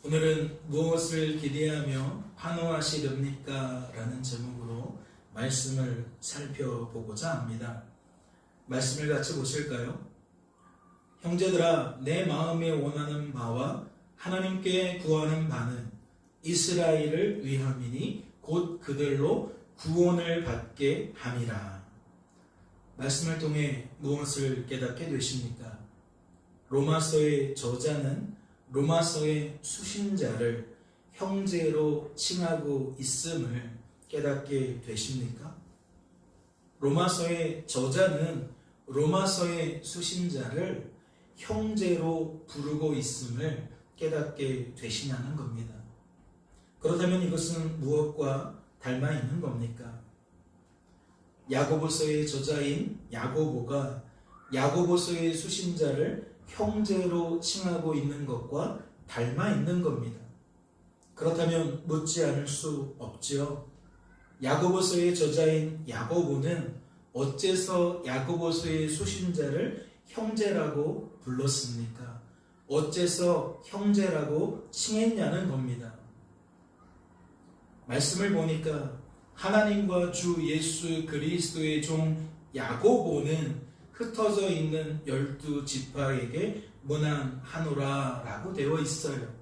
오늘은 무엇을 기대하며 환호하시렵니까? 라는 제목으로 말씀을 살펴보고자 합니다. 말씀을 같이 보실까요? 형제들아, 내 마음에 원하는 바와 하나님께 구하는 바는 이스라엘을 위함이니 곧 그들로 구원을 받게 함이라. 말씀을 통해 무엇을 깨닫게 되십니까? 로마서의 저자는 로마서의 수신자를 형제로 칭하고 있음을 깨닫게 되십니까? 로마서의 저자는 로마서의 수신자를 형제로 부르고 있음을 깨닫게 되시냐는 겁니다. 그렇다면 이것은 무엇과 닮아 있는 겁니까? 야고보서의 저자인 야고보가 야고보서의 수신자를 형제로 칭하고 있는 것과 닮아 있는 겁니다. 그렇다면 묻지 않을 수 없지요. 야고보서의 저자인 야고보는 어째서 야고보서의 수신자를 형제라고 불렀습니까? 어째서 형제라고 칭했냐는 겁니다. 말씀을 보니까 하나님과 주 예수 그리스도의 종 야고보는 흩어져 있는 12지파에게 문안하노라 라고 되어 있어요.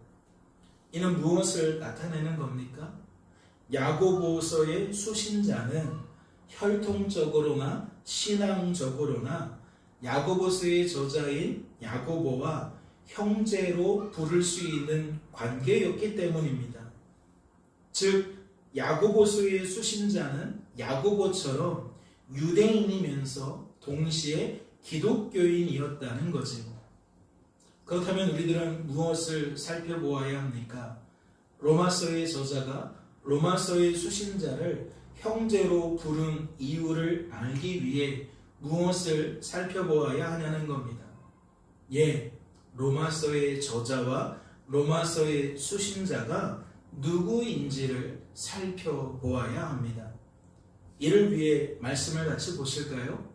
이는 무엇을 나타내는 겁니까? 야고보서의 수신자는 혈통적으로나 신앙적으로나 야고보서의 저자인 야고보와 형제로 부를 수 있는 관계였기 때문입니다. 즉 야고보서의 수신자는 야고보처럼 유대인이면서 동시에 기독교인이었다는 거죠. 그렇다면 우리들은 무엇을 살펴보아야 합니까? 로마서의 저자가 로마서의 수신자를 형제로 부른 이유를 알기 위해 무엇을 살펴보아야 하냐는 겁니다. 로마서의 저자와 로마서의 수신자가 누구인지를 살펴보아야 합니다. 이를 위해 말씀을 같이 보실까요?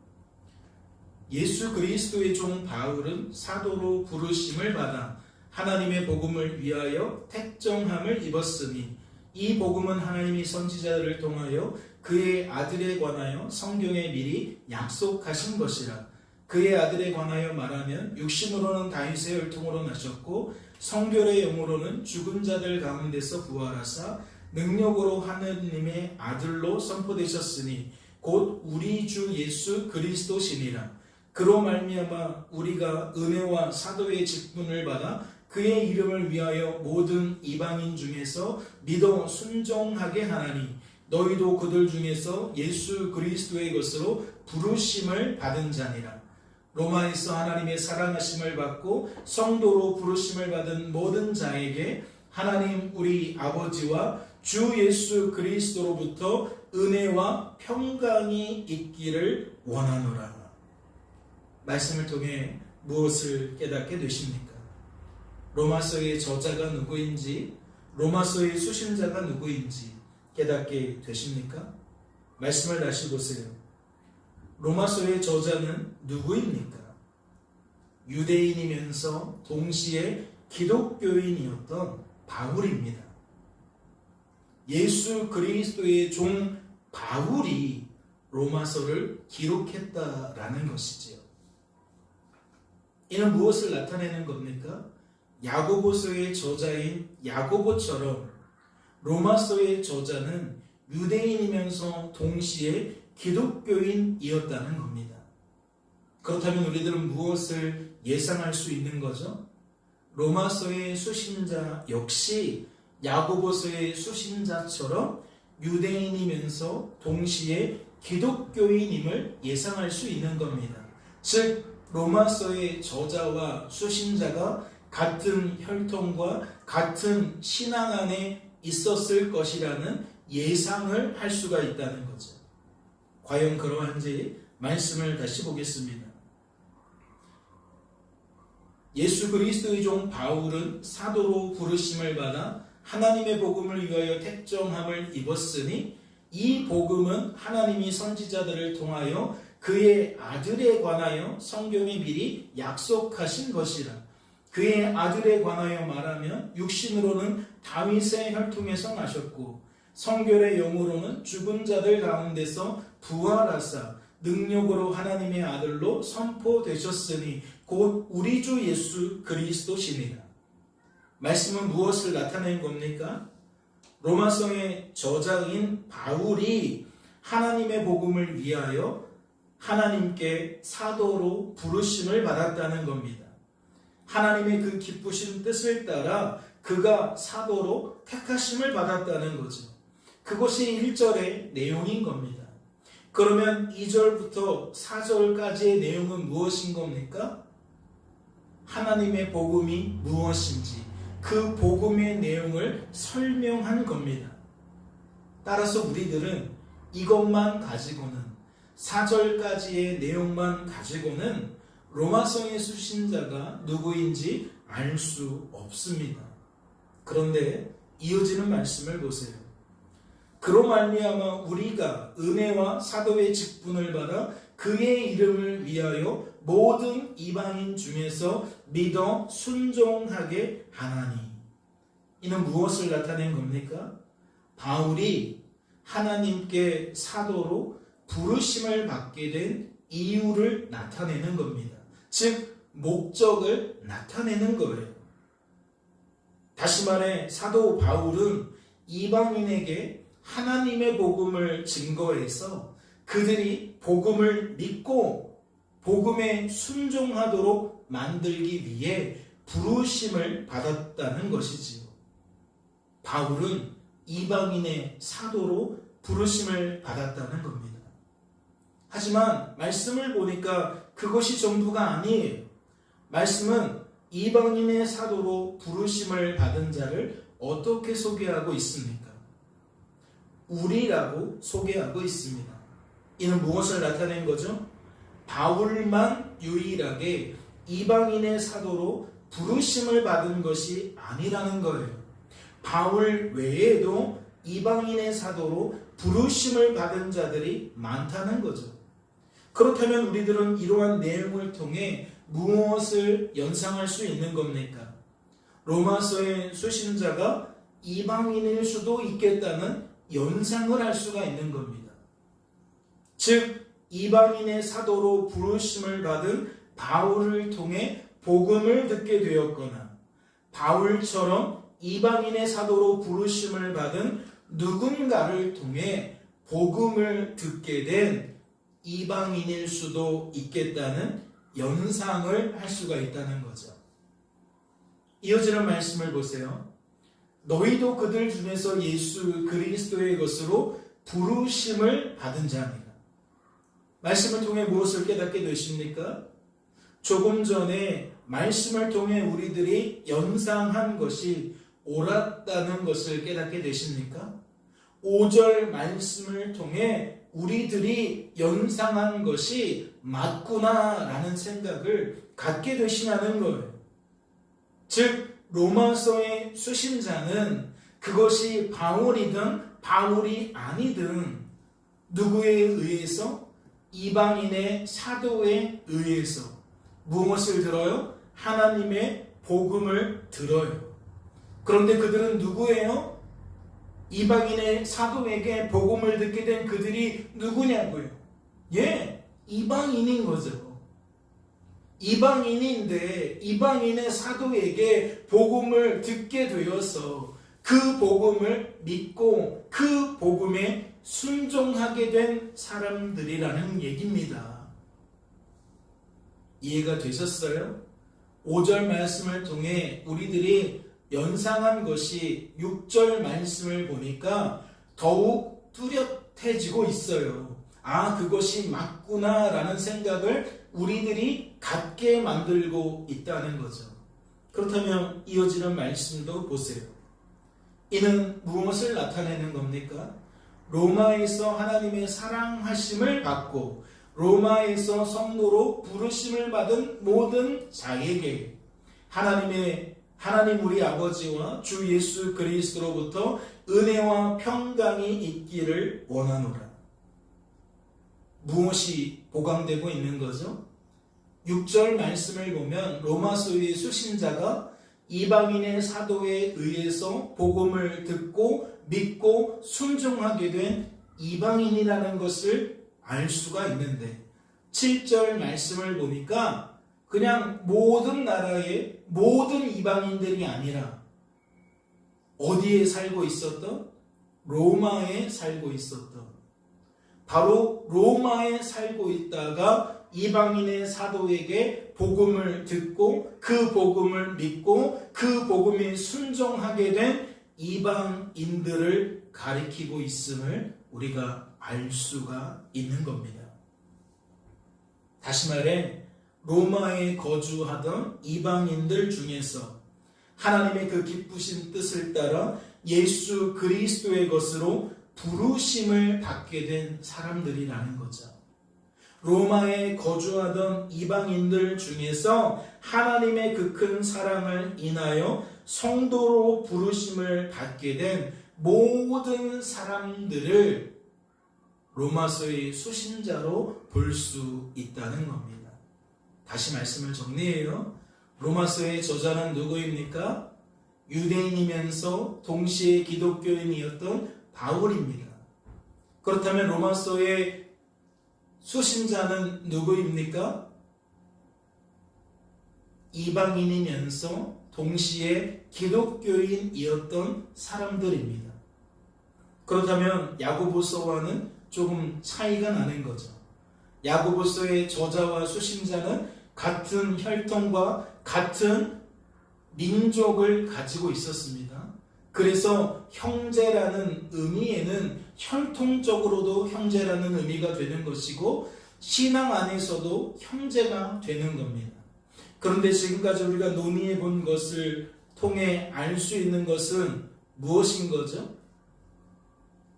예수 그리스도의 종 바울은 사도로 부르심을 받아 하나님의 복음을 위하여 택정함을 입었으니 이 복음은 하나님이 선지자들을 통하여 그의 아들에 관하여 성경에 미리 약속하신 것이라. 그의 아들에 관하여 말하면 육신으로는 다윗의 혈통으로 나셨고 성결의 영으로는 죽은 자들 가운데서 부활하사 능력으로 하느님의 아들로 선포되셨으니 곧 우리 주 예수 그리스도시니라. 그로 말미암아 우리가 은혜와 사도의 직분을 받아 그의 이름을 위하여 모든 이방인 중에서 믿어 순종하게 하나니 너희도 그들 중에서 예수 그리스도의 것으로 부르심을 받은 자니라. 로마에서 하나님의 사랑하심을 받고 성도로 부르심을 받은 모든 자에게 하나님 우리 아버지와 주 예수 그리스도로부터 은혜와 평강이 있기를 원하노라. 말씀을 통해 무엇을 깨닫게 되십니까? 로마서의 저자가 누구인지, 로마서의 수신자가 누구인지 깨닫게 되십니까? 말씀을 다시 보세요. 로마서의 저자는 누구입니까? 유대인이면서 동시에 기독교인이었던 바울입니다. 예수 그리스도의 종 바울이 로마서를 기록했다라는 것이지요. 이는 무엇을 나타내는 겁니까? 야고보서의 저자인 야고보처럼 로마서의 저자는 유대인이면서 동시에 기독교인이었다는 겁니다. 그렇다면 우리들은 무엇을 예상할 수 있는 거죠? 로마서의 수신자 역시 야고보서의 수신자처럼 유대인이면서 동시에 기독교인임을 예상할 수 있는 겁니다. 즉 로마서의 저자와 수신자가 같은 혈통과 같은 신앙 안에 있었을 것이라는 예상을 할 수가 있다는 거죠. 과연 그러한지 말씀을 다시 보겠습니다. 예수 그리스도의 종 바울은 사도로 부르심을 받아 하나님의 복음을 위하여 택정함을 입었으니 이 복음은 하나님이 선지자들을 통하여 그의 아들에 관하여 성경에 미리 약속하신 것이라. 그의 아들에 관하여 말하면 육신으로는 다윗의 혈통에서 나셨고 성결의 영으로는 죽은 자들 가운데서 부활하사 능력으로 하나님의 아들로 선포되셨으니 곧 우리 주 예수 그리스도시니라. 말씀은 무엇을 나타낸 겁니까? 로마서의 저자인 바울이 하나님의 복음을 위하여 하나님께 사도로 부르심을 받았다는 겁니다. 하나님의 그 기쁘신 뜻을 따라 그가 사도로 택하심을 받았다는 거죠. 그것이 1절의 내용인 겁니다. 그러면 2절부터 4절까지의 내용은 무엇인 겁니까? 하나님의 복음이 무엇인지 그 복음의 내용을 설명한 겁니다. 따라서 우리들은 이것만 가지고는 4절까지의 내용만 가지고는 로마서의 수신자가 누구인지 알 수 없습니다. 그런데 이어지는 말씀을 보세요. 그로 말미암아 우리가 은혜와 사도의 직분을 받아 그의 이름을 위하여 모든 이방인 중에서 믿어 순종하게 하나니. 이는 무엇을 나타낸 겁니까? 바울이 하나님께 사도로 부르심을 받게 된 이유를 나타내는 겁니다. 즉 목적을 나타내는 거예요. 다시 말해 사도 바울은 이방인에게 하나님의 복음을 증거해서 그들이 복음을 믿고 복음에 순종하도록 만들기 위해 부르심을 받았다는 것이지요. 바울은 이방인의 사도로 부르심을 받았다는 겁니다. 하지만 말씀을 보니까 그것이 전부가 아니에요. 말씀은 이방인의 사도로 부르심을 받은 자를 어떻게 소개하고 있습니까? 우리라고 소개하고 있습니다. 이는 무엇을 나타낸 거죠? 바울만 유일하게 이방인의 사도로 부르심을 받은 것이 아니라는 거예요. 바울 외에도 이방인의 사도로 부르심을 받은 자들이 많다는 거죠. 그렇다면 우리들은 이러한 내용을 통해 무엇을 연상할 수 있는 겁니까? 로마서의 수신자가 이방인일 수도 있겠다는 연상을 할 수가 있는 겁니다. 즉 이방인의 사도로 부르심을 받은 바울을 통해 복음을 듣게 되었거나 바울처럼 이방인의 사도로 부르심을 받은 누군가를 통해 복음을 듣게 된 이방인일 수도 있겠다는 연상을 할 수가 있다는 거죠. 이어지는 말씀을 보세요. 너희도 그들 중에서 예수 그리스도의 것으로 부르심을 받은 자입니다. 말씀을 통해 무엇을 깨닫게 되십니까? 조금 전에 말씀을 통해 우리들이 연상한 것이 옳았다는 것을 깨닫게 되십니까? 5절 말씀을 통해 우리들이 연상한 것이 맞구나라는 생각을 갖게 되시냐는 거예요. 즉 로마서의 수신자는 그것이 바울이든 바울이 아니든 누구에 의해서? 이방인의 사도에 의해서 무엇을 들어요? 하나님의 복음을 들어요. 그런데 그들은 누구예요? 이방인의 사도에게 복음을 듣게 된 그들이 누구냐고요? 이방인인 거죠. 이방인인데 이방인의 사도에게 복음을 듣게 되어서 그 복음을 믿고 그 복음에 순종하게 된 사람들이라는 얘기입니다. 이해가 되셨어요? 5절 말씀을 통해 우리들이 연상한 것이 6절 말씀을 보니까 더욱 뚜렷해지고 있어요. 그것이 맞구나 라는 생각을 우리들이 갖게 만들고 있다는 거죠. 그렇다면 이어지는 말씀도 보세요. 이는 무엇을 나타내는 겁니까? 로마에서 하나님의 사랑하심을 받고 로마에서 성도로 부르심을 받은 모든 자에게 하나님 우리 아버지와 주 예수 그리스도로부터 은혜와 평강이 있기를 원하노라. 무엇이 보강되고 있는 거죠? 6절 말씀을 보면 로마서의 수신자가 이방인의 사도에 의해서 복음을 듣고 믿고 순종하게 된 이방인이라는 것을 알 수가 있는데 7절 말씀을 보니까 그냥 모든 나라의 모든 이방인들이 아니라 어디에 살고 있었던? 로마에 살고 있었던, 바로 로마에 살고 있다가 이방인의 사도에게 복음을 듣고 그 복음을 믿고 그 복음에 순종하게 된 이방인들을 가리키고 있음을 우리가 알 수가 있는 겁니다. 다시 말해 로마에 거주하던 이방인들 중에서 하나님의 그 기쁘신 뜻을 따라 예수 그리스도의 것으로 부르심을 받게 된 사람들이라는 거죠. 로마에 거주하던 이방인들 중에서 하나님의 그 큰 사랑을 인하여 성도로 부르심을 받게 된 모든 사람들을 로마서의 수신자로 볼 수 있다는 겁니다. 다시 말씀을 정리해요. 로마서의 저자는 누구입니까? 유대인이면서 동시에 기독교인이었던 바울입니다. 그렇다면 로마서의 수신자는 누구입니까? 이방인이면서 동시에 기독교인이었던 사람들입니다. 그렇다면 야고보서와는 조금 차이가 나는 거죠. 야고보서의 저자와 수신자는 같은 혈통과 같은 민족을 가지고 있었습니다. 그래서 형제라는 의미에는 혈통적으로도 형제라는 의미가 되는 것이고 신앙 안에서도 형제가 되는 겁니다. 그런데 지금까지 우리가 논의해 본 것을 통해 알 수 있는 것은 무엇인 거죠?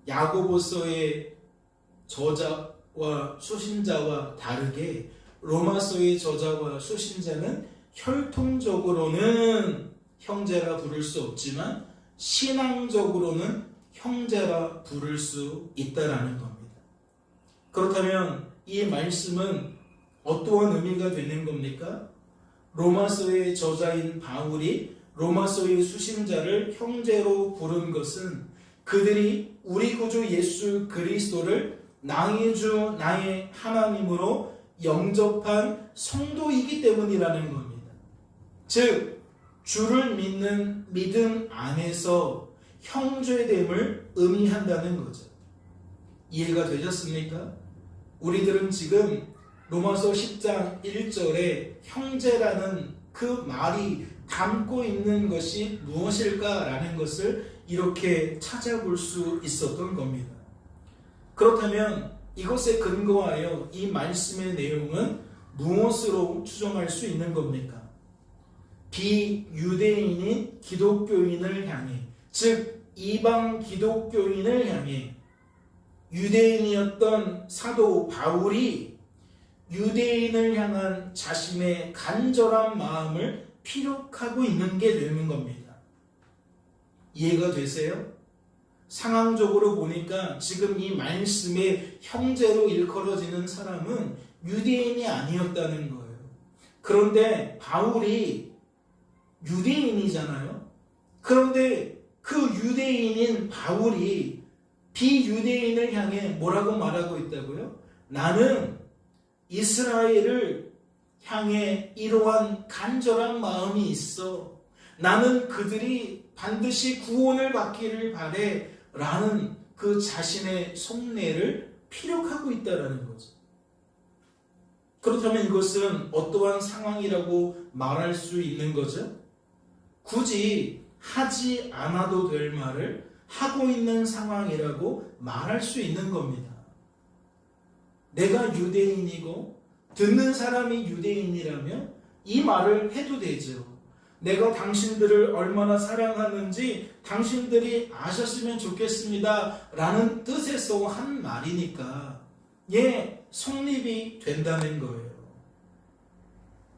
야고보서의 저자와 수신자와 다르게 로마서의 저자와 수신자는 혈통적으로는 형제라 부를 수 없지만 신앙적으로는 형제라 부를 수 있다라는 겁니다. 그렇다면 이 말씀은 어떠한 의미가 되는 겁니까? 로마서의 저자인 바울이 로마서의 수신자를 형제로 부른 것은 그들이 우리 구주 예수 그리스도를 나의 주 나의 하나님으로 영접한 성도이기 때문이라는 겁니다. 즉 주를 믿는 믿음 안에서 형제됨을 의미한다는 거죠. 이해가 되셨습니까? 우리들은 지금 로마서 10장 1절에 형제라는 그 말이 담고 있는 것이 무엇일까라는 것을 이렇게 찾아볼 수 있었던 겁니다. 그렇다면 이것에 근거하여 이 말씀의 내용은 무엇으로 추정할 수 있는 겁니까? 비유대인인 기독교인을 향해, 즉 이방 기독교인을 향해 유대인이었던 사도 바울이 유대인을 향한 자신의 간절한 마음을 피력하고 있는 게 되는 겁니다. 이해가 되세요? 상황적으로 보니까 지금 이 말씀의 형제로 일컬어지는 사람은 유대인이 아니었다는 거예요. 그런데 바울이 유대인이잖아요. 그런데 그 유대인인 바울이 비유대인을 향해 뭐라고 말하고 있다고요? 나는 이스라엘을 향해 이러한 간절한 마음이 있어. 나는 그들이 반드시 구원을 받기를 바래. 라는 그 자신의 속내를 피력하고 있다는 거죠. 그렇다면 이것은 어떠한 상황이라고 말할 수 있는 거죠? 굳이 하지 않아도 될 말을 하고 있는 상황이라고 말할 수 있는 겁니다. 내가 유대인이고 듣는 사람이 유대인이라면 이 말을 해도 되죠. 내가 당신들을 얼마나 사랑하는지 당신들이 아셨으면 좋겠습니다 라는 뜻에서 한 말이니까 성립이 된다는 거예요.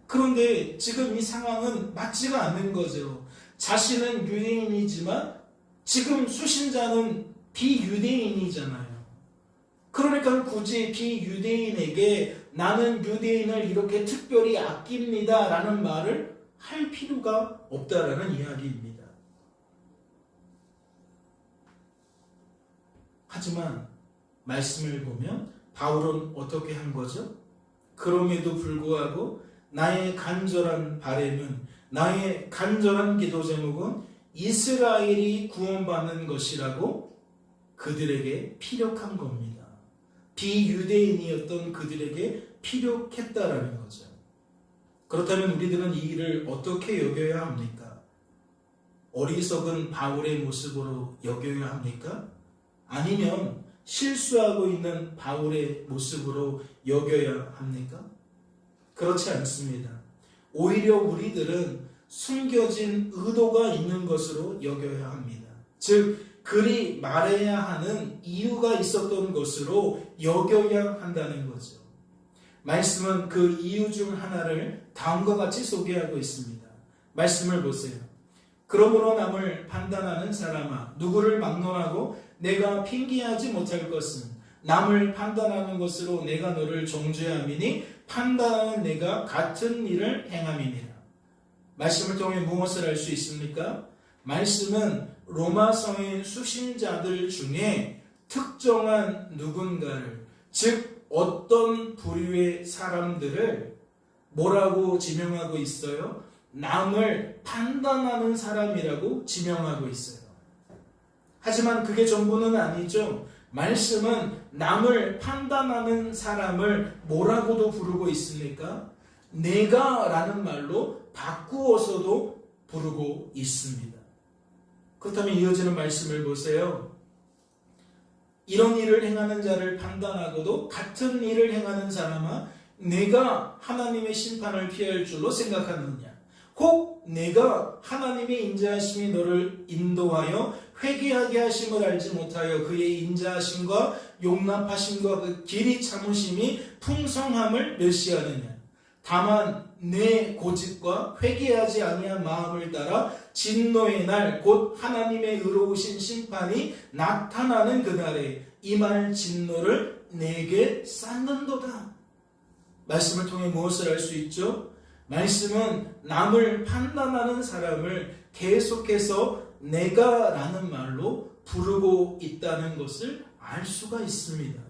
그런데 지금 이 상황은 맞지가 않는 거죠. 자신은 유대인이지만 지금 수신자는 비유대인이잖아요. 그러니까 굳이 비유대인에게 나는 유대인을 이렇게 특별히 아낍니다 라는 말을 할 필요가 없다라는 이야기입니다. 하지만 말씀을 보면 바울은 어떻게 한 거죠? 그럼에도 불구하고 나의 간절한 바람은, 나의 간절한 기도 제목은 이스라엘이 구원받는 것이라고 그들에게 피력한 겁니다. 비유대인이었던 그들에게 피력했다라는 거죠. 그렇다면 우리들은 이 일을 어떻게 여겨야 합니까? 어리석은 바울의 모습으로 여겨야 합니까? 아니면 실수하고 있는 바울의 모습으로 여겨야 합니까? 그렇지 않습니다. 오히려 우리들은 숨겨진 의도가 있는 것으로 여겨야 합니다. 즉, 그리 말해야 하는 이유가 있었던 것으로 여겨야 한다는 거죠. 말씀은 그 이유 중 하나를 다음과 같이 소개하고 있습니다. 말씀을 보세요. 그러므로 남을 판단하는 사람아, 누구를 막론하고 내가 핑계하지 못할 것은 남을 판단하는 것으로 내가 너를 정죄함이니 판단하는 내가 같은 일을 행함이니라. 말씀을 통해 무엇을 알 수 있습니까? 말씀은 로마 성의 수신자들 중에 특정한 누군가를, 즉 어떤 부류의 사람들을 뭐라고 지명하고 있어요? 남을 판단하는 사람이라고 지명하고 있어요. 하지만 그게 전부는 아니죠. 말씀은 남을 판단하는 사람을 뭐라고도 부르고 있습니까? 내가 라는 말로 바꾸어서도 부르고 있습니다. 그렇다면 이어지는 말씀을 보세요. 이런 일을 행하는 자를 판단하고도 같은 일을 행하는 사람아, 내가 하나님의 심판을 피할 줄로 생각하느냐? 혹 내가 하나님의 인자하심이 너를 인도하여 회개하게 하심을 알지 못하여 그의 인자하심과 용납하심과 그 길이 참으심이 풍성함을 멸시하느냐? 다만 내 고집과 회개하지 아니한 마음을 따라 진노의 날 곧 하나님의 의로우신 심판이 나타나는 그날에 임할 진노를 내게 쌓는도다. 말씀을 통해 무엇을 알 수 있죠? 말씀은 남을 판단하는 사람을 계속해서 내가 라는 말로 부르고 있다는 것을 알 수가 있습니다.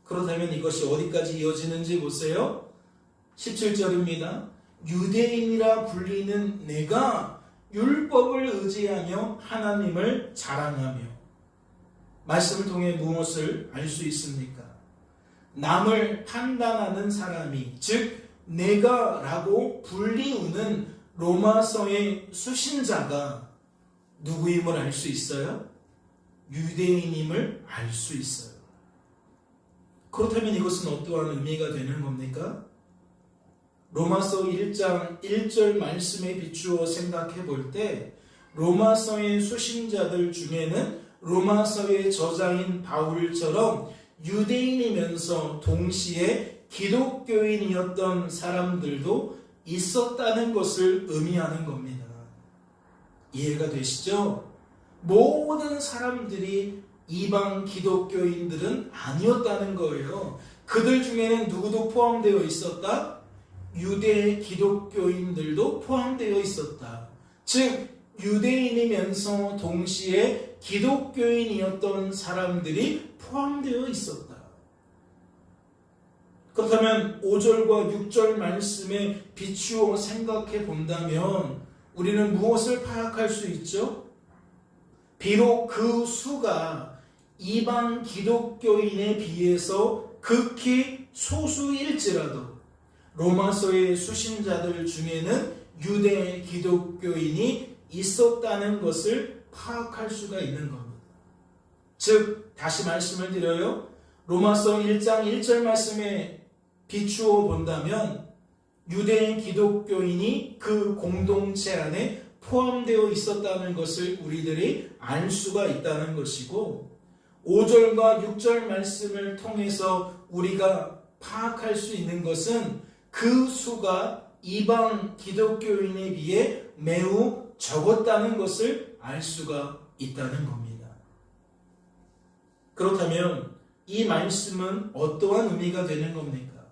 그렇다면 이것이 어디까지 이어지는지 보세요. 17절입니다. 유대인이라 불리는 내가 율법을 의지하며 하나님을 자랑하며. 말씀을 통해 무엇을 알 수 있습니까? 남을 판단하는 사람이, 즉 내가 라고 불리우는 로마서의 수신자가 누구임을 알 수 있어요? 유대인임을 알 수 있어요. 그렇다면 이것은 어떠한 의미가 되는 겁니까? 로마서 1장 1절 말씀에 비추어 생각해 볼 때 로마서의 수신자들 중에는 로마서의 저자인 바울처럼 유대인이면서 동시에 기독교인이었던 사람들도 있었다는 것을 의미하는 겁니다. 이해가 되시죠? 모든 사람들이 이방 기독교인들은 아니었다는 거예요. 그들 중에는 누구도 포함되어 있었다? 유대 기독교인들도 포함되어 있었다. 즉 유대인이면서 동시에 기독교인이었던 사람들이 포함되어 있었다. 그렇다면 5절과 6절 말씀에 비추어 생각해 본다면 우리는 무엇을 파악할 수 있죠? 비록 그 수가 이방 기독교인에 비해서 극히 소수일지라도 로마서의 수신자들 중에는 유대 기독교인이 있었다는 것을 파악할 수가 있는 겁니다. 즉 다시 말씀을 드려요. 로마서 1장 1절 말씀에 비추어 본다면 유대인 기독교인이 그 공동체 안에 포함되어 있었다는 것을 우리들이 알 수가 있다는 것이고 5절과 6절 말씀을 통해서 우리가 파악할 수 있는 것은 그 수가 이방 기독교인에 비해 매우 적었다는 것을 알 수가 있다는 겁니다. 그렇다면 이 말씀은 어떠한 의미가 되는 겁니까?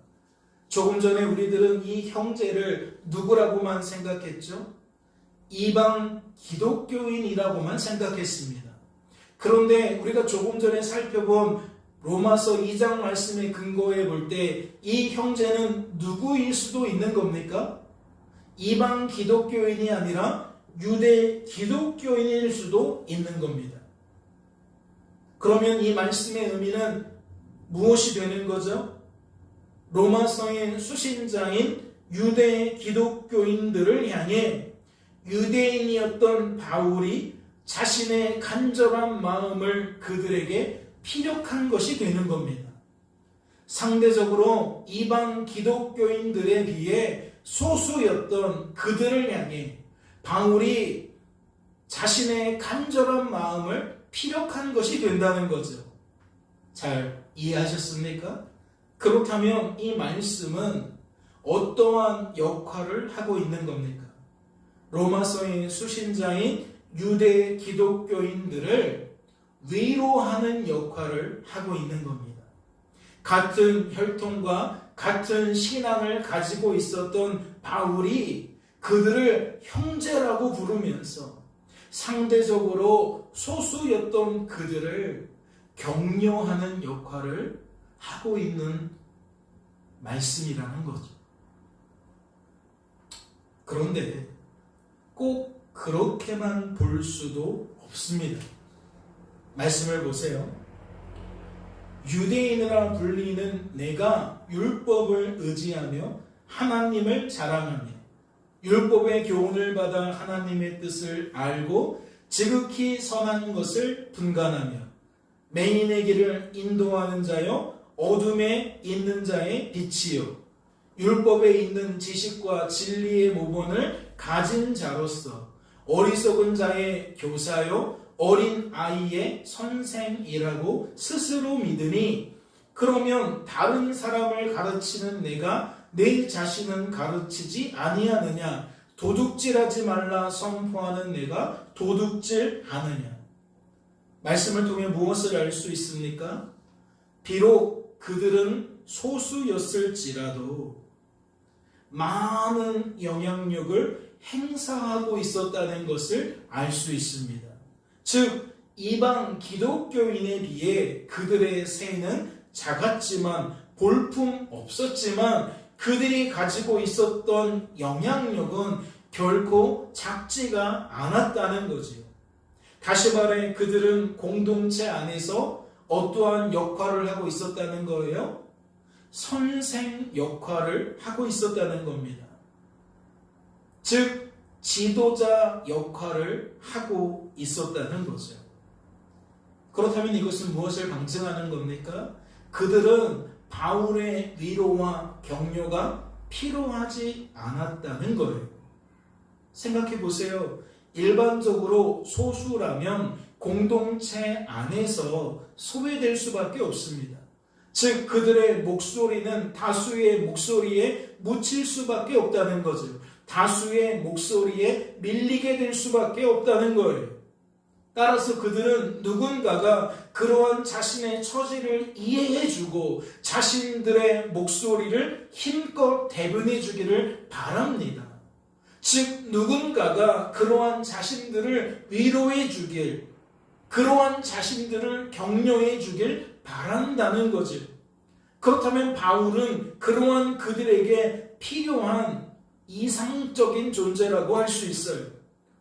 조금 전에 우리들은 이 형제를 누구라고만 생각했죠? 이방 기독교인이라고만 생각했습니다. 그런데 우리가 조금 전에 살펴본 로마서 2장 말씀에 근거해 볼 때 이 형제는 누구일 수도 있는 겁니까? 이방 기독교인이 아니라 유대 기독교인일 수도 있는 겁니다. 그러면 이 말씀의 의미는 무엇이 되는 거죠? 로마서의 수신자인 유대 기독교인들을 향해 유대인이었던 바울이 자신의 간절한 마음을 그들에게 피력한 것이 되는 겁니다. 상대적으로 이방 기독교인들에 비해 소수였던 그들을 향해 바울이 자신의 간절한 마음을 피력한 것이 된다는 거죠. 잘 이해하셨습니까? 그렇다면 이 말씀은 어떠한 역할을 하고 있는 겁니까? 로마서의 수신자인 유대 기독교인들을 위로하는 역할을 하고 있는 겁니다. 같은 혈통과 같은 신앙을 가지고 있었던 바울이 그들을 형제라고 부르면서 상대적으로 소수였던 그들을 격려하는 역할을 하고 있는 말씀이라는 거죠. 그런데 꼭 그렇게만 볼 수도 없습니다. 말씀을 보세요. 유대인이라 불리는 내가 율법을 의지하며 하나님을 자랑하며 율법의 교훈을 받아 하나님의 뜻을 알고 지극히 선한 것을 분간하며 맹인의 길을 인도하는 자여 어둠에 있는 자의 빛이요 율법에 있는 지식과 진리의 모본을 가진 자로서 어리석은 자의 교사요 어린 아이의 선생이라고 스스로 믿으니 그러면 다른 사람을 가르치는 내가 내 자신은 가르치지 아니하느냐 도둑질하지 말라 선포하는 내가 도둑질하느냐. 말씀을 통해 무엇을 알 수 있습니까? 비록 그들은 소수였을지라도 많은 영향력을 행사하고 있었다는 것을 알 수 있습니다. 즉 이방 기독교인에 비해 그들의 세는 작았지만 볼품 없었지만 그들이 가지고 있었던 영향력은 결코 작지가 않았다는 거지요. 다시 말해 그들은 공동체 안에서 어떠한 역할을 하고 있었다는 거예요? 선생 역할을 하고 있었다는 겁니다. 즉 지도자 역할을 하고 있었다는 거죠. 그렇다면 이것은 무엇을 방증하는 겁니까? 그들은 바울의 위로와 격려가 필요하지 않았다는 거예요. 생각해 보세요. 일반적으로 소수라면 공동체 안에서 소외될 수밖에 없습니다. 즉 그들의 목소리는 다수의 목소리에 묻힐 수밖에 없다는 거죠. 다수의 목소리에 밀리게 될 수밖에 없다는 거예요. 따라서 그들은 누군가가 그러한 자신의 처지를 이해해주고 자신들의 목소리를 힘껏 대변해주기를 바랍니다. 즉 누군가가 그러한 자신들을 위로해주길, 그러한 자신들을 격려해주길 바란다는 거죠. 그렇다면 바울은 그러한 그들에게 필요한 이상적인 존재라고 할 수 있어요.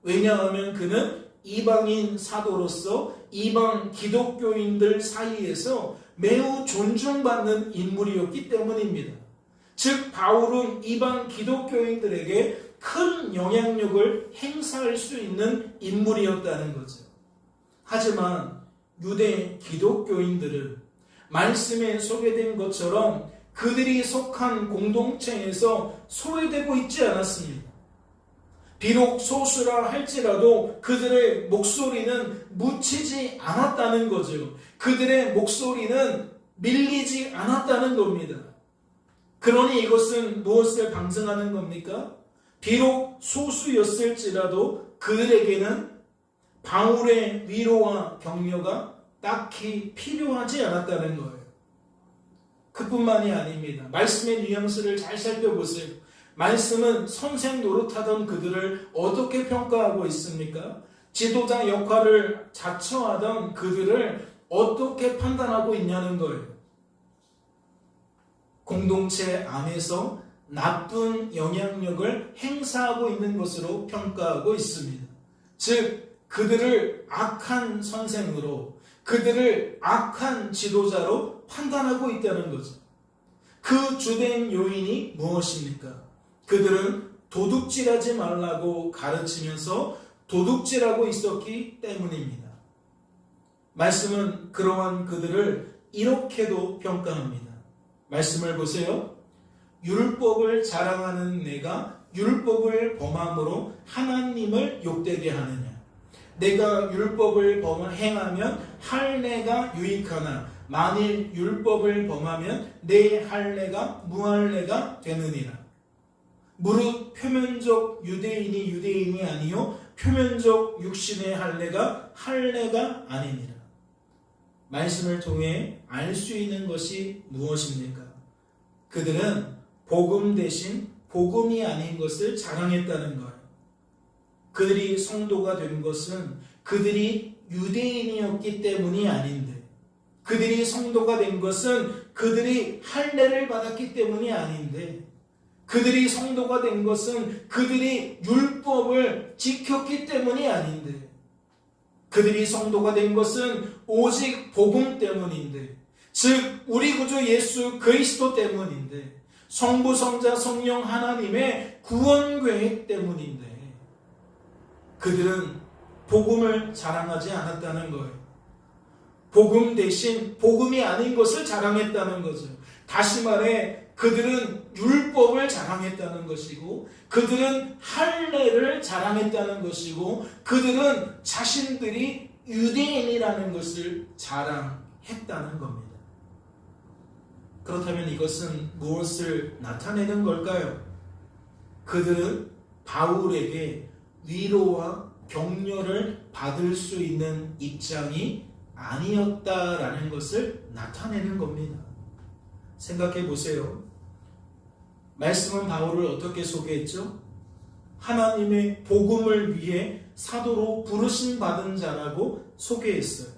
왜냐하면 그는 이방인 사도로서 이방 기독교인들 사이에서 매우 존중받는 인물이었기 때문입니다. 즉 바울은 이방 기독교인들에게 큰 영향력을 행사할 수 있는 인물이었다는 거죠. 하지만 유대 기독교인들은 말씀에 소개된 것처럼 그들이 속한 공동체에서 소외되고 있지 않았습니다. 비록 소수라 할지라도 그들의 목소리는 묻히지 않았다는 거죠. 그들의 목소리는 밀리지 않았다는 겁니다. 그러니 이것은 무엇을 방증하는 겁니까? 비록 소수였을지라도 그들에게는 바울의 위로와 격려가 딱히 필요하지 않았다는 거예요. 그뿐만이 아닙니다. 말씀의 뉘앙스를 잘 살펴보세요. 말씀은 선생 노릇하던 그들을 어떻게 평가하고 있습니까? 지도자 역할을 자처하던 그들을 어떻게 판단하고 있냐는 거예요. 공동체 안에서 나쁜 영향력을 행사하고 있는 것으로 평가하고 있습니다. 즉, 그들을 악한 선생으로, 그들을 악한 지도자로 판단하고 있다는 거죠. 그 주된 요인이 무엇입니까? 그들은 도둑질하지 말라고 가르치면서 도둑질하고 있었기 때문입니다. 말씀은 그러한 그들을 이렇게도 평가합니다. 말씀을 보세요. 율법을 자랑하는 내가 율법을 범함으로 하나님을 욕되게 하느냐? 내가 율법을 행하면 할례가 유익하나 만일 율법을 범하면 내 할례가 무할례가 되느니라. 무릇 표면적 유대인이 아니요 표면적 육신의 할례가 아니니라. 말씀을 통해 알 수 있는 것이 무엇입니까? 그들은 복음 대신 복음이 아닌 것을 자랑했다는 거예요. 그들이 성도가 된 것은 그들이 유대인이었기 때문이 아닌데, 그들이 성도가 된 것은 그들이 할례를 받았기 때문이 아닌데, 그들이 성도가 된 것은 그들이 율법을 지켰기 때문이 아닌데, 그들이 성도가 된 것은 오직 복음 때문인데, 즉 우리 구주 예수 그리스도 때문인데, 성부 성자 성령 하나님의 구원 계획 때문인데, 그들은 복음을 자랑하지 않았다는 거예요. 복음 대신 복음이 아닌 것을 자랑했다는 거죠. 다시 말해 그들은 율법을 자랑했다는 것이고, 그들은 할례를 자랑했다는 것이고, 그들은 자신들이 유대인이라는 것을 자랑했다는 겁니다. 그렇다면 이것은 무엇을 나타내는 걸까요? 그들은 바울에게 위로와 격려를 받을 수 있는 입장이 아니었다라는 것을 나타내는 겁니다. 생각해 보세요. 말씀은 바울을 어떻게 소개했죠? 하나님의 복음을 위해 사도로 부르심 받은 자라고 소개했어요.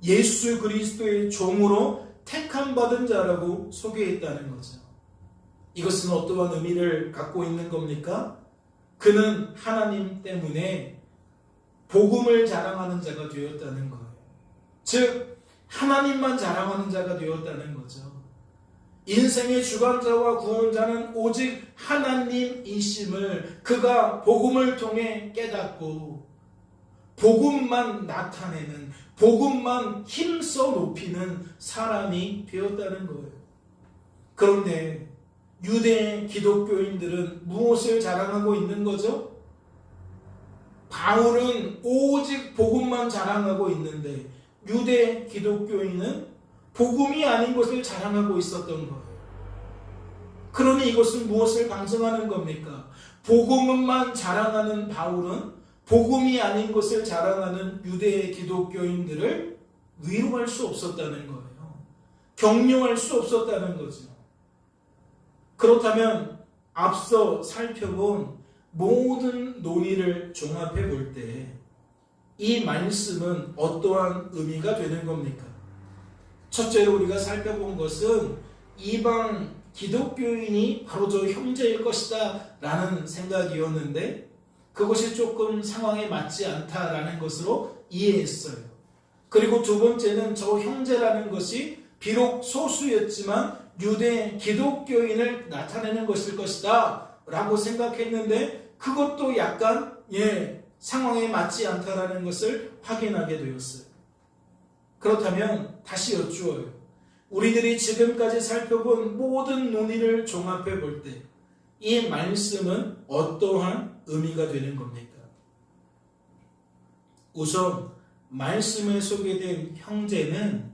예수 그리스도의 종으로 택함 받은 자라고 소개했다는 거죠. 이것은 어떠한 의미를 갖고 있는 겁니까? 그는 하나님 때문에 복음을 자랑하는 자가 되었다는 거예요. 즉 하나님만 자랑하는 자가 되었다는 거죠. 인생의 주관자와 구원자는 오직 하나님이심을 그가 복음을 통해 깨닫고, 복음만 나타내는, 복음만 힘써 높이는 사람이 되었다는 거예요. 그런데 유대 기독교인들은 무엇을 자랑하고 있는 거죠? 바울은 오직 복음만 자랑하고 있는데, 유대 기독교인은 복음이 아닌 것을 자랑하고 있었던 거예요. 그러니 이것은 무엇을 방증하는 겁니까? 복음만 자랑하는 바울은 복음이 아닌 것을 자랑하는 유대 기독교인들을 위로할 수 없었다는 거예요. 격려할 수 없었다는 거죠. 그렇다면 앞서 살펴본 모든 논의를 종합해 볼 때 이 말씀은 어떠한 의미가 되는 겁니까? 첫째로 우리가 살펴본 것은 이방 기독교인이 바로 저 형제일 것이다 라는 생각이었는데, 그것이 조금 상황에 맞지 않다라는 것으로 이해했어요. 그리고 두 번째는 저 형제라는 것이 비록 소수였지만 유대 기독교인을 나타내는 것일 것이다 라고 생각했는데, 그것도 약간 상황에 맞지 않다라는 것을 확인하게 되었어요. 그렇다면 다시 여쭈어요. 우리들이 지금까지 살펴본 모든 논의를 종합해 볼 때 이 말씀은 어떠한 의미가 되는 겁니까? 우선 말씀에 소개된 형제는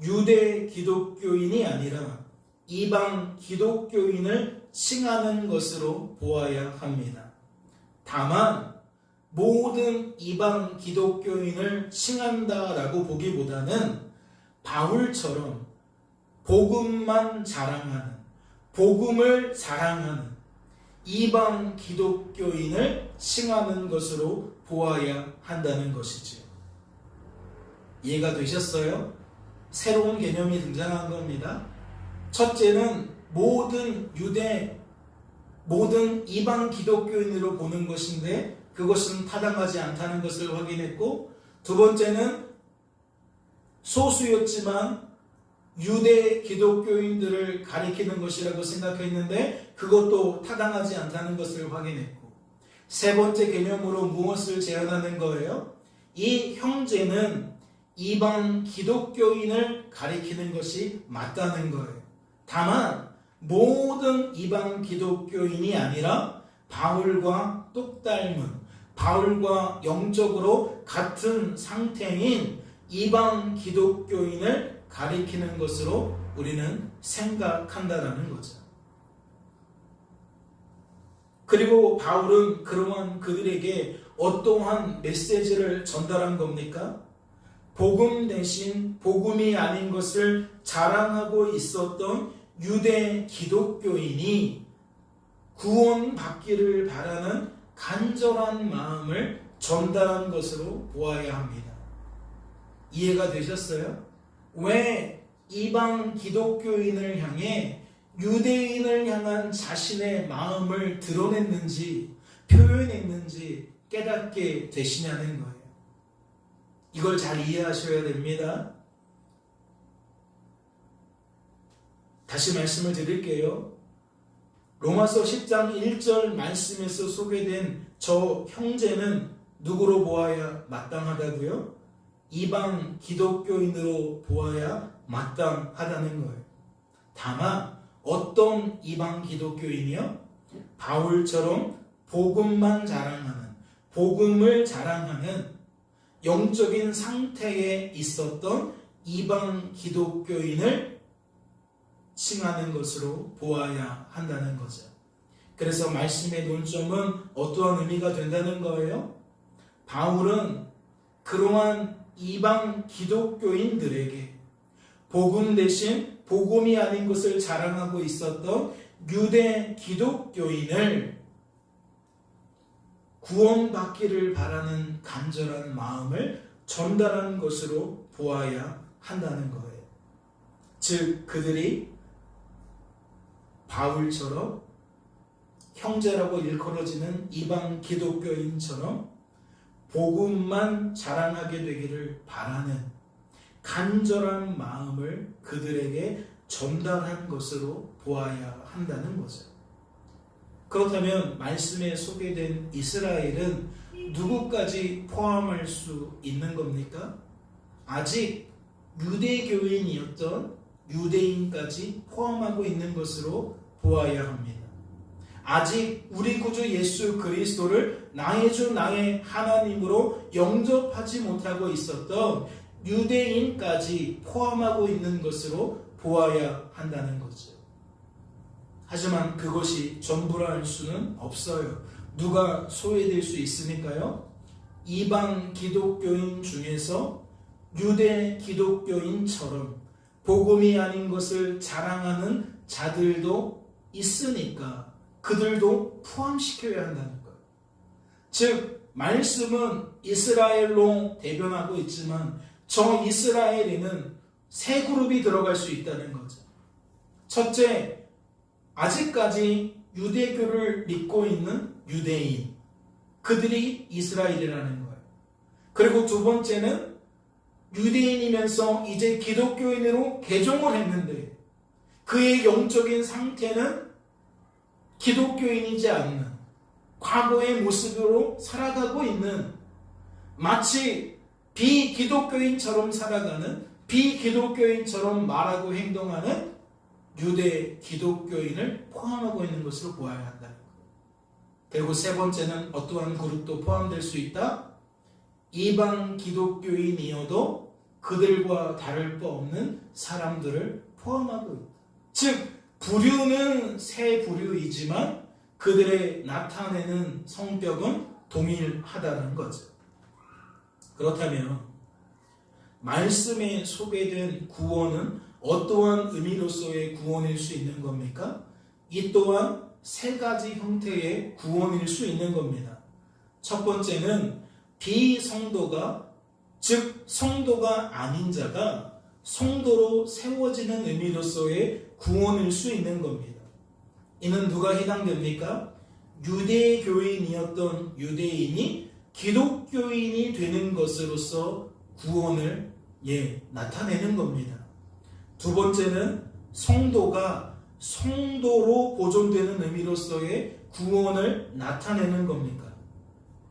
유대 기독교인이 아니라 이방 기독교인을 칭하는 것으로 보아야 합니다. 다만 모든 이방 기독교인을 칭한다라고 보기보다는 바울처럼 복음만 자랑하는, 복음을 자랑하는 이방 기독교인을 칭하는 것으로 보아야 한다는 것이지요. 이해가 되셨어요? 새로운 개념이 등장한 겁니다. 첫째는 모든 이방 기독교인으로 보는 것인데 그것은 타당하지 않다는 것을 확인했고, 두 번째는 소수였지만 유대 기독교인들을 가리키는 것이라고 생각했는데 그것도 타당하지 않다는 것을 확인했고, 세 번째 개념으로 무엇을 제안하는 거예요? 이 형제는 이방 기독교인을 가리키는 것이 맞다는 거예요. 다만 모든 이방 기독교인이 아니라 바울과 똑닮은, 바울과 영적으로 같은 상태인 이방 기독교인을 가리키는 것으로 우리는 생각한다라는 거죠. 그리고 바울은 그러한 그들에게 어떠한 메시지를 전달한 겁니까? 복음 대신 복음이 아닌 것을 자랑하고 있었던 유대 기독교인이 구원받기를 바라는 간절한 마음을 전달한 것으로 보아야 합니다. 이해가 되셨어요? 왜 이방 기독교인을 향해 유대인을 향한 자신의 마음을 드러냈는지, 표현했는지 깨닫게 되시냐는 거예요. 이걸 잘 이해하셔야 됩니다. 다시 말씀을 드릴게요. 로마서 10장 1절 말씀에서 소개된 저 형제는 누구로 보아야 마땅하다고요? 이방 기독교인으로 보아야 마땅하다는 거예요. 다만 어떤 이방 기독교인이요? 바울처럼 복음만 자랑하는, 복음을 자랑하는 영적인 상태에 있었던 이방 기독교인을 칭하는 것으로 보아야 한다는 거죠. 그래서 말씀의 논점은 어떠한 의미가 된다는 거예요? 바울은 그러한 이방 기독교인들에게 복음 대신 복음이 아닌 것을 자랑하고 있었던 유대 기독교인을 구원받기를 바라는 간절한 마음을 전달한 것으로 보아야 한다는 거예요. 즉 그들이 바울처럼 형제라고 일컬어지는 이방 기독교인처럼 복음만 자랑하게 되기를 바라는 간절한 마음을 그들에게 전달한 것으로 보아야 한다는 거죠. 그렇다면 말씀에 소개된 이스라엘은 누구까지 포함할 수 있는 겁니까? 아직 유대교인이었던 유대인까지 포함하고 있는 것으로 보아야 합니다. 아직 우리 구주 예수 그리스도를 나의 주 나의 하나님으로 영접하지 못하고 있었던 유대인까지 포함하고 있는 것으로 보아야 한다는 거죠. 하지만 그것이 전부라 할 수는 없어요. 누가 소외될 수 있으니까요. 이방 기독교인 중에서 유대 기독교인처럼 복음이 아닌 것을 자랑하는 자들도 있으니까 그들도 포함시켜야 한다는 거예요. 즉 말씀은 이스라엘로 대변하고 있지만 저 이스라엘에는 세 그룹이 들어갈 수 있다는 거죠. 첫째, 아직까지 유대교를 믿고 있는 유대인, 그들이 이스라엘이라는 거예요. 그리고 두 번째는 유대인이면서 이제 기독교인으로 개종을 했는데 그의 영적인 상태는 기독교인이지 않는 과거의 모습으로 살아가고 있는, 마치 비기독교인처럼 살아가는, 비기독교인처럼 말하고 행동하는 유대 기독교인을 포함하고 있는 것으로 보아야 한다는 거예요. 그리고 세 번째는 어떠한 그룹도 포함될 수 있다? 이방 기독교인이어도 그들과 다를 바 없는 사람들을 포함하고 있다. 즉 부류는 세 부류이지만 그들의 나타내는 성격은 동일하다는 거죠. 그렇다면 말씀에 소개된 구원은 어떠한 의미로서의 구원일 수 있는 겁니까? 이 또한 세 가지 형태의 구원일 수 있는 겁니다. 첫 번째는 비성도가, 즉 성도가 아닌 자가 성도로 세워지는 의미로서의 구원일 수 있는 겁니다. 이는 누가 해당됩니까? 유대교인이었던 유대인이 기독교인이 되는 것으로서 구원을 나타내는 겁니다. 두 번째는 성도가 성도로 보존되는 의미로서의 구원을 나타내는 겁니다.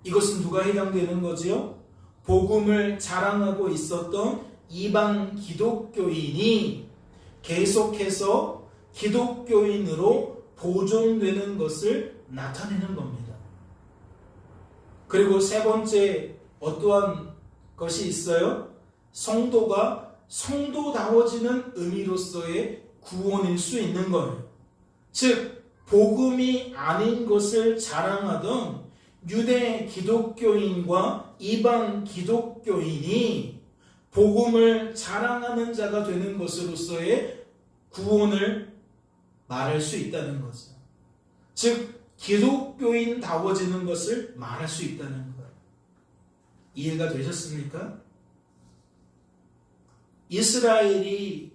이것은 누가 해당되는 거지요? 복음을 자랑하고 있었던 이방 기독교인이 계속해서 기독교인으로 보존되는 것을 나타내는 겁니다. 그리고 세 번째 어떠한 것이 있어요? 성도가 성도다워지는 의미로서의 구원일 수 있는 거예요. 즉 복음이 아닌 것을 자랑하던 유대 기독교인과 이방 기독교인이 복음을 자랑하는 자가 되는 것으로서의 구원을 말할 수 있다는 거죠. 즉 기독교인다워지는 것을 말할 수 있다는 거예요. 이해가 되셨습니까? 이스라엘이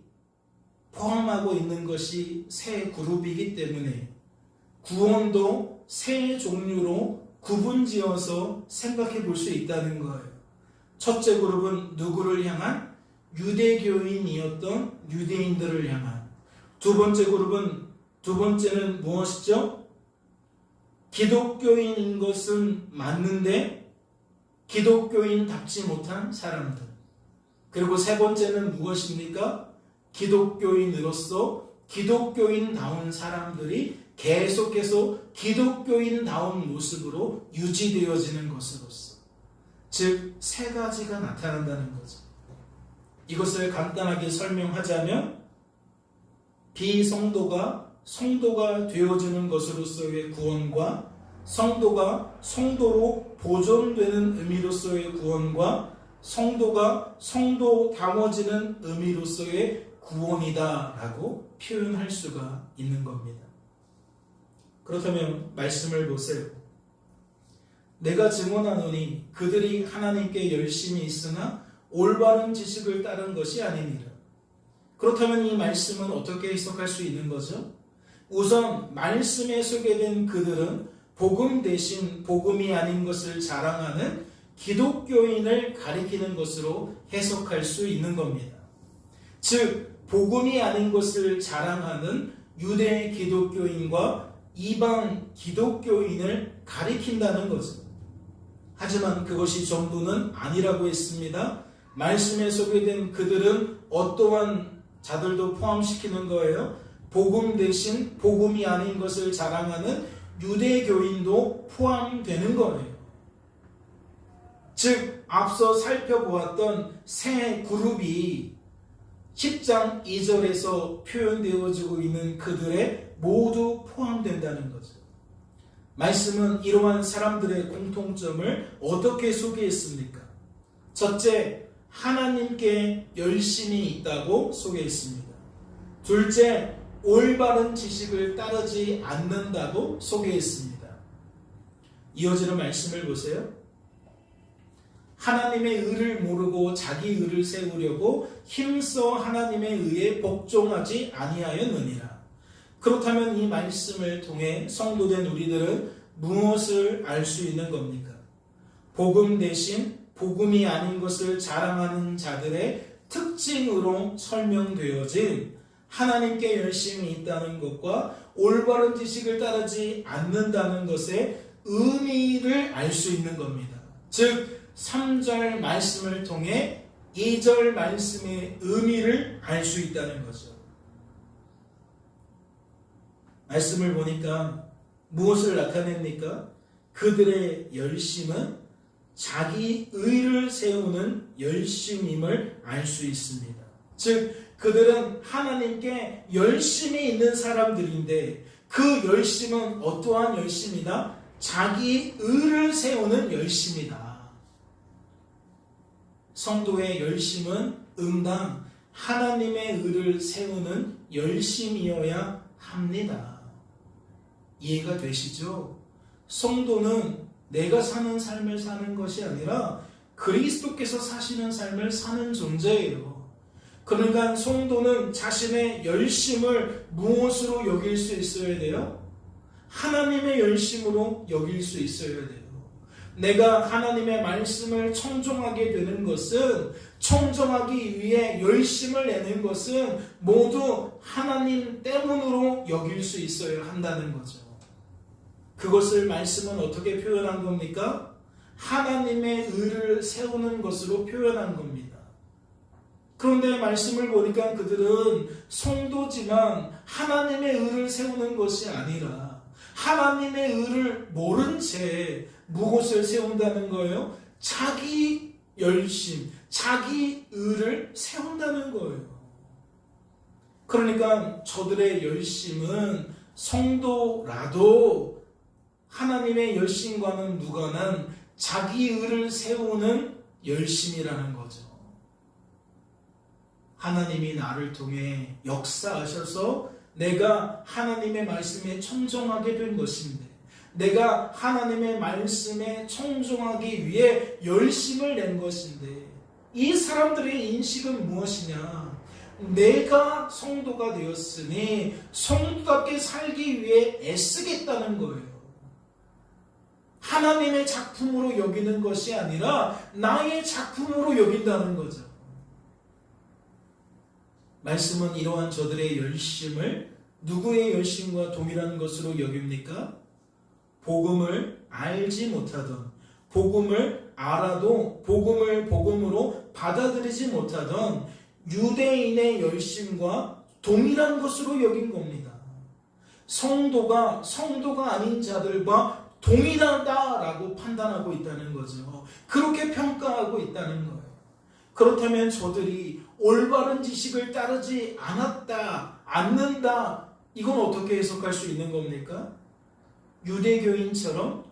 포함하고 있는 것이 세 그룹이기 때문에 구원도 세 종류로 구분지어서 생각해 볼 수 있다는 거예요. 첫째 그룹은 누구를 향한? 유대교인이었던 유대인들을 향한. 두 번째는 무엇이죠? 기독교인인 것은 맞는데 기독교인답지 못한 사람들. 그리고 세 번째는 무엇입니까? 기독교인으로서 기독교인다운 사람들이 계속해서 기독교인다운 모습으로 유지되어지는 것으로서, 즉 세 가지가 나타난다는 거죠. 이것을 간단하게 설명하자면 비성도가 성도가 되어지는 것으로서의 구원과 성도가 성도로 보존되는 의미로서의 구원과 성도가 성도다워지는 의미로서의 구원이다라고 표현할 수가 있는 겁니다. 그렇다면 말씀을 보세요. 내가 증언하노니 그들이 하나님께 열심히 있으나 올바른 지식을 따른 것이 아니니라. 그렇다면 이 말씀은 어떻게 해석할 수 있는 거죠? 우선 말씀에 소개된 그들은 복음 대신 복음이 아닌 것을 자랑하는 기독교인을 가리키는 것으로 해석할 수 있는 겁니다. 즉 복음이 아닌 것을 자랑하는 유대 기독교인과 이방 기독교인을 가리킨다는 거죠. 하지만 그것이 전부는 아니라고 했습니다. 말씀에 소개된 그들은 어떠한 자들도 포함시키는 거예요. 복음 대신 복음이 아닌 것을 자랑하는 유대교인도 포함되는 거예요. 즉 앞서 살펴보았던 세 그룹이 10장 2절에서 표현되어지고 있는 그들의 모두 포함된다는 거죠. 말씀은 이러한 사람들의 공통점을 어떻게 소개했습니까? 첫째, 하나님께 열심히 있다고 소개했습니다. 둘째, 올바른 지식을 따르지 않는다고 소개했습니다. 이어지는 말씀을 보세요. 하나님의 의를 모르고 자기 의를 세우려고 힘써 하나님의 의에 복종하지 아니하였느니라. 그렇다면 이 말씀을 통해 성도된 우리들은 무엇을 알 수 있는 겁니까? 복음 대신 복음이 아닌 것을 자랑하는 자들의 특징으로 설명되어진 하나님께 열심히 있다는 것과 올바른 지식을 따르지 않는다는 것의 의미를 알 수 있는 겁니다. 즉 3절 말씀을 통해 2절 말씀의 의미를 알 수 있다는 거죠. 말씀을 보니까 무엇을 나타냅니까? 그들의 열심은 자기 의를 세우는 열심임을 알 수 있습니다. 즉 그들은 하나님께 열심히 있는 사람들인데 그 열심은 어떠한 열심이다? 자기 의를 세우는 열심이다. 성도의 열심은 응당 하나님의 의를 세우는 열심이어야 합니다. 이해가 되시죠? 성도는 내가 사는 삶을 사는 것이 아니라 그리스도께서 사시는 삶을 사는 존재예요. 그러니까 성도는 자신의 열심을 무엇으로 여길 수 있어야 돼요? 하나님의 열심으로 여길 수 있어야 돼요. 내가 하나님의 말씀을 청종하게 되는 것은, 청종하기 위해 열심을 내는 것은 모두 하나님 때문으로 여길 수 있어야 한다는 거죠. 그것을 말씀은 어떻게 표현한 겁니까? 하나님의 의를 세우는 것으로 표현한 겁니다. 그런데 말씀을 보니까 그들은 성도지만 하나님의 의를 세우는 것이 아니라 하나님의 의를 모른 채 무엇을 세운다는 거예요? 자기 열심, 자기 의를 세운다는 거예요. 그러니까 저들의 열심은 성도라도 하나님의 열심과는 무관한 자기 의를 세우는 열심이라는 거죠. 하나님이 나를 통해 역사하셔서 내가 하나님의 말씀에 청종하게 된 것인데, 내가 하나님의 말씀에 청종하기 위해 열심을 낸 것인데, 이 사람들의 인식은 무엇이냐? 내가 성도가 되었으니 성도답게 살기 위해 애쓰겠다는 거예요. 하나님의 작품으로 여기는 것이 아니라 나의 작품으로 여긴다는 거죠. 말씀은 이러한 저들의 열심을 누구의 열심과 동일한 것으로 여깁니까? 복음을 알지 못하던, 복음을 알아도 복음을 복음으로 받아들이지 못하던 유대인의 열심과 동일한 것으로 여긴 겁니다. 성도가 아닌 자들과 동일하다라고 판단하고 있다는 거죠. 그렇게 평가하고 있다는 거예요. 그렇다면 저들이 올바른 지식을 따르지 않는다. 이건 어떻게 해석할 수 있는 겁니까? 유대교인처럼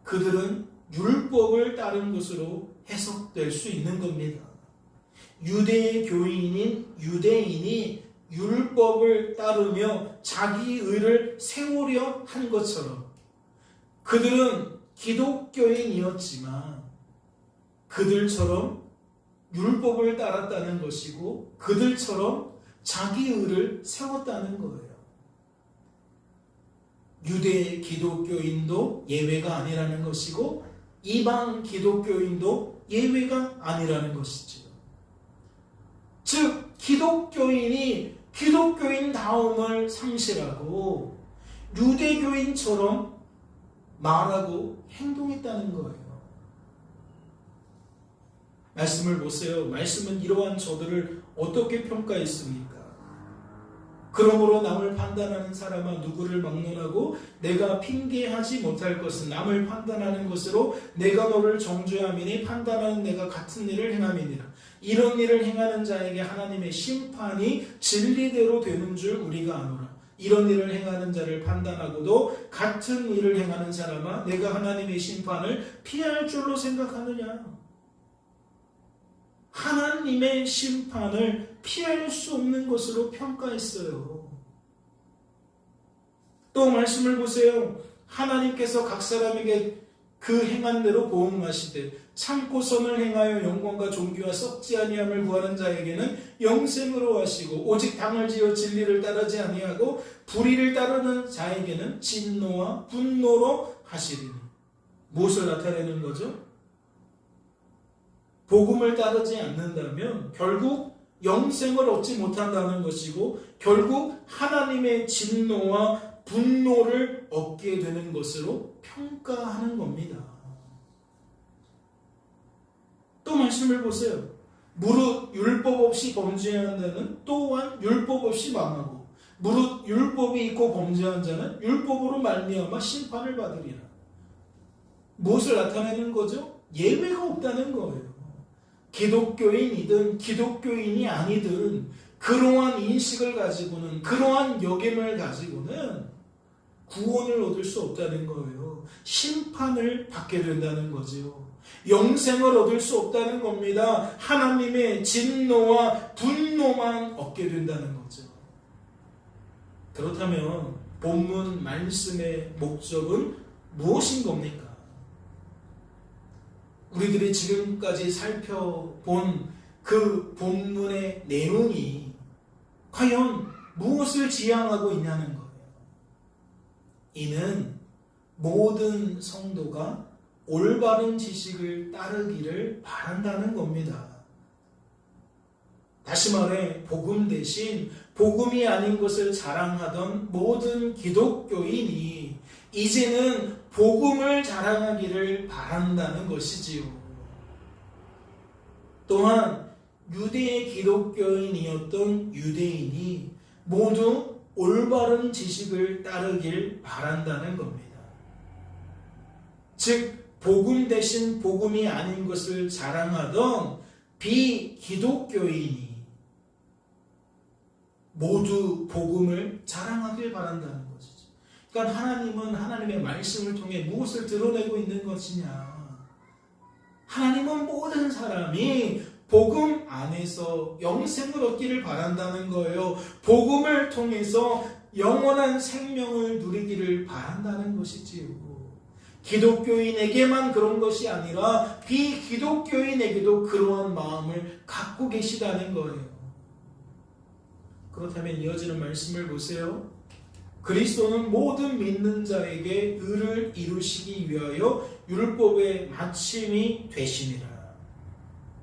그들은 율법을 따른 것으로 해석될 수 있는 겁니다. 유대인이 율법을 따르며 자기 의를 세우려 한 것처럼 그들은 기독교인이었지만 그들처럼 율법을 따랐다는 것이고 그들처럼 자기 의를 세웠다는 거예요. 유대 기독교인도 예외가 아니라는 것이고 이방 기독교인도 예외가 아니라는 것이죠. 즉 기독교인이 기독교인다움을 상실하고 유대교인처럼 말하고 행동했다는 거예요. 말씀을 보세요. 말씀은 이러한 저들을 어떻게 평가했습니까? 그러므로 남을 판단하는 사람아 누구를 막론하고 내가 핑계하지 못할 것은 남을 판단하는 것으로 내가 너를 정죄함이니 판단하는 내가 같은 일을 행함이니라. 이런 일을 행하는 자에게 하나님의 심판이 진리대로 되는 줄 우리가 아노라. 이런 일을 행하는 자를 판단하고도 같은 일을 행하는 사람아 내가 하나님의 심판을 피할 줄로 생각하느냐? 하나님의 심판을 피할 수 없는 것으로 평가했어요. 또 말씀을 보세요. 하나님께서 각 사람에게 그 행한 대로 보응하시되 참고 선을 행하여 영광과 존귀와 썩지 아니함을 구하는 자에게는 영생으로 하시고 오직 당을 지어 진리를 따르지 아니하고 불의를 따르는 자에게는 진노와 분노로 하시리니. 무엇을 나타내는 거죠? 복음을 따르지 않는다면 결국 영생을 얻지 못한다는 것이고 결국 하나님의 진노와 분노를 얻게 되는 것으로 평가하는 겁니다. 또 말씀을 보세요. 무릇 율법 없이 범죄한 자는 또한 율법 없이 망하고 무릇 율법이 있고 범죄한 자는 율법으로 말미암아 심판을 받으리라. 무엇을 나타내는 거죠? 예외가 없다는 거예요. 기독교인이든 기독교인이 아니든 그러한 인식을 가지고는 그러한 여김을 가지고는 구원을 얻을 수 없다는 거예요. 심판을 받게 된다는 거죠. 영생을 얻을 수 없다는 겁니다. 하나님의 진노와 분노만 얻게 된다는 거죠. 그렇다면 본문 말씀의 목적은 무엇인 겁니까? 우리들이 지금까지 살펴본 그 본문의 내용이 과연 무엇을 지향하고 있냐는 거예요. 이는 모든 성도가 올바른 지식을 따르기를 바란다는 겁니다. 다시 말해 복음 대신 복음이 아닌 것을 자랑하던 모든 기독교인이 이제는 복음을 자랑하기를 바란다는 것이지요. 또한 유대 기독교인이었던 유대인이 모두 올바른 지식을 따르길 바란다는 겁니다. 즉 복음 대신 복음이 아닌 것을 자랑하던 비기독교인이 모두 복음을 자랑하길 바란다는 것이죠. 그러니까 하나님은 하나님의 말씀을 통해 무엇을 드러내고 있는 것이냐? 하나님은 모든 사람이 복음 안에서 영생을 얻기를 바란다는 거예요. 복음을 통해서 영원한 생명을 누리기를 바란다는 것이지요. 기독교인에게만 그런 것이 아니라 비기독교인에게도 그러한 마음을 갖고 계시다는 거예요. 그렇다면 이어지는 말씀을 보세요. 그리스도는 모든 믿는 자에게 의를 이루시기 위하여 율법의 마침이 되심이라.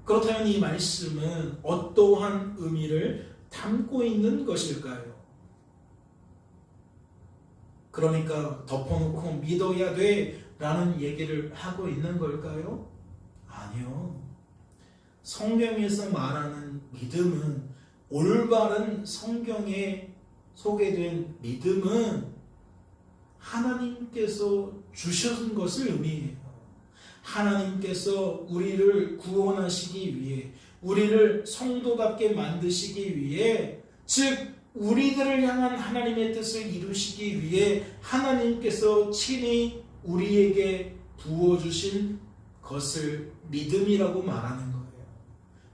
그렇다면 이 말씀은 어떠한 의미를 담고 있는 것일까요? 그러니까 덮어놓고 믿어야 돼 라는 얘기를 하고 있는 걸까요? 아니요. 성경에서 말하는 믿음은, 올바른 성경에 소개된 믿음은 하나님께서 주신 것을 의미해요. 하나님께서 우리를 구원하시기 위해, 우리를 성도답게 만드시기 위해, 즉 우리들을 향한 하나님의 뜻을 이루시기 위해 하나님께서 친히 우리에게 부어주신 것을 믿음이라고 말하는 거예요.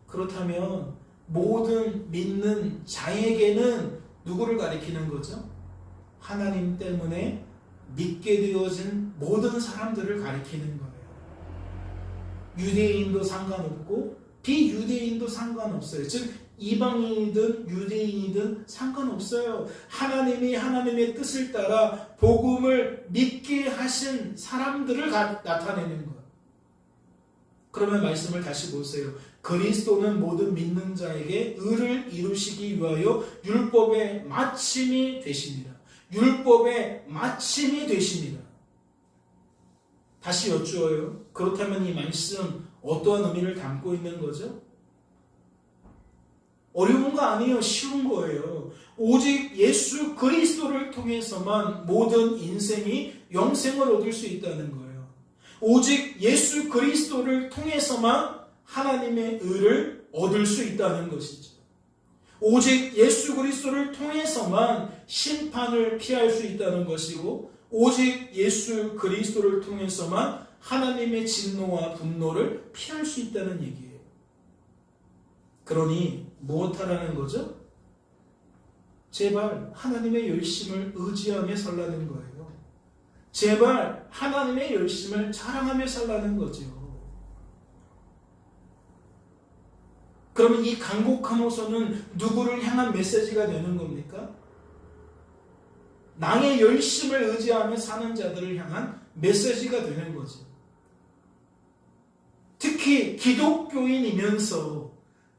그렇다면 모든 믿는 자에게는 누구를 가리키는 거죠? 하나님 때문에 믿게 되어진 모든 사람들을 가리키는 거예요. 유대인도 상관없고 비유대인도 상관없어요. 즉 이방인이든 유대인이든 상관없어요. 하나님이 하나님의 뜻을 따라 복음을 믿게 하신 사람들을 나타내는 거예요. 그러면 말씀을 다시 보세요. 그리스도는 모든 믿는 자에게 의를 이루시기 위하여 율법의 마침이 되십니다. 율법의 마침이 되십니다. 다시 여쭈어요. 그렇다면 이 말씀 어떠한 의미를 담고 있는 거죠? 어려운 거 아니에요. 쉬운 거예요. 오직 예수 그리스도를 통해서만 모든 인생이 영생을 얻을 수 있다는 거예요. 오직 예수 그리스도를 통해서만 하나님의 의를 얻을 수 있다는 것이죠. 오직 예수 그리스도를 통해서만 심판을 피할 수 있다는 것이고, 오직 예수 그리스도를 통해서만 하나님의 진노와 분노를 피할 수 있다는 얘기예요. 그러니 무엇하라는 거죠? 제발 하나님의 열심을 의지하며 살라는 거예요. 제발 하나님의 열심을 자랑하며 살라는 거죠. 그러면 이 간곡한 호소는 누구를 향한 메시지가 되는 겁니까? 나의 열심을 의지하며 사는 자들을 향한 메시지가 되는 거죠. 특히 기독교인이면서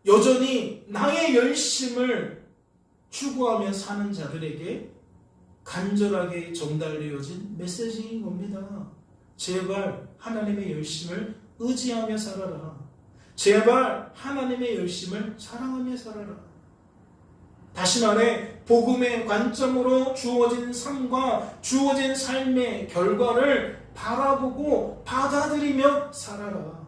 여전히 나의 열심을 추구하며 사는 자들에게 간절하게 전달되어진 메시지인 겁니다. 제발 하나님의 열심을 의지하며 살아라. 제발 하나님의 열심을 사랑하며 살아라. 다시 말해 복음의 관점으로 주어진 삶과 주어진 삶의 결과를 바라보고 받아들이며 살아라.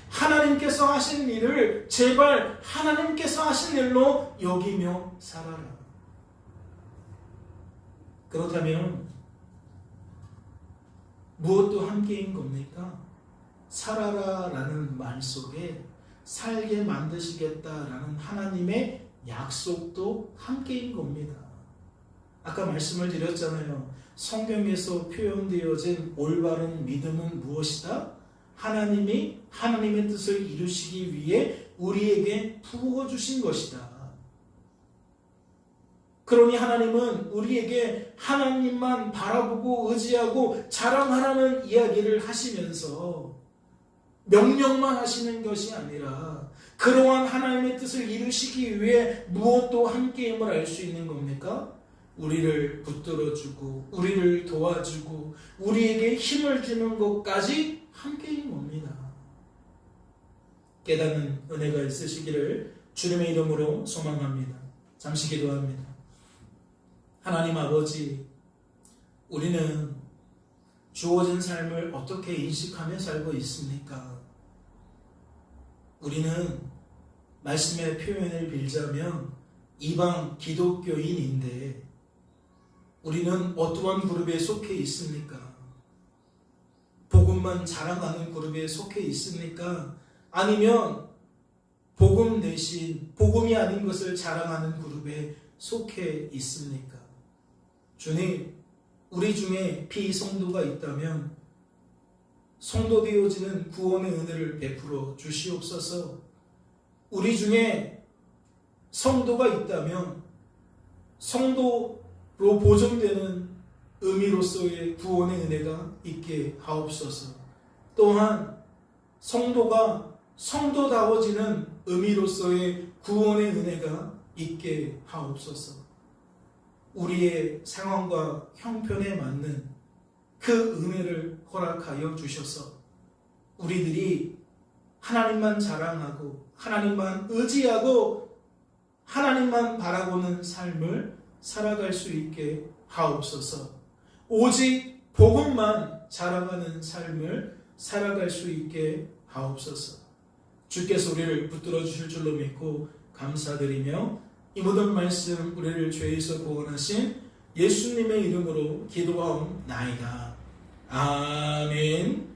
하나님께서 하신 일을 제발 하나님께서 하신 일로 여기며 살아라. 그렇다면 무엇도 함께인 겁니까? 살아라라는 말 속에 살게 만드시겠다라는 하나님의 약속도 함께인 겁니다. 아까 말씀을 드렸잖아요. 성경에서 표현되어진 올바른 믿음은 무엇이다? 하나님이 하나님의 뜻을 이루시기 위해 우리에게 부어주신 것이다. 그러니 하나님은 우리에게 하나님만 바라보고 의지하고 자랑하라는 이야기를 하시면서 명령만 하시는 것이 아니라 그러한 하나님의 뜻을 이루시기 위해 무엇도 함께임을 알 수 있는 겁니까? 우리를 붙들어주고 우리를 도와주고 우리에게 힘을 주는 것까지 함께인 겁니다. 깨닫는 은혜가 있으시기를 주님의 이름으로 소망합니다. 잠시 기도합니다. 하나님 아버지, 우리는 주어진 삶을 어떻게 인식하며 살고 있습니까? 우리는 말씀의 표현을 빌자면 이방 기독교인인데 우리는 어떠한 그룹에 속해 있습니까? 복음만 자랑하는 그룹에 속해 있습니까? 아니면 복음 대신 복음이 아닌 것을 자랑하는 그룹에 속해 있습니까? 주님, 우리 중에 비성도가 있다면 성도 되어지는 구원의 은혜를 베풀어 주시옵소서. 우리 중에 성도가 있다면 성도로 보존되는 의미로서의 구원의 은혜가 있게 하옵소서. 또한 성도가 성도다워지는 의미로서의 구원의 은혜가 있게 하옵소서. 우리의 상황과 형편에 맞는 그 은혜를 허락하여 주셔서 우리들이 하나님만 자랑하고 하나님만 의지하고 하나님만 바라보는 삶을 살아갈 수 있게 하옵소서. 오직 복음만 자랑하는 삶을 살아갈 수 있게 하옵소서. 주께서 우리를 붙들어 주실 줄로 믿고 감사드리며 이 모든 말씀 우리를 죄에서 구원하신 예수님의 이름으로 기도하옵나이다. 아멘.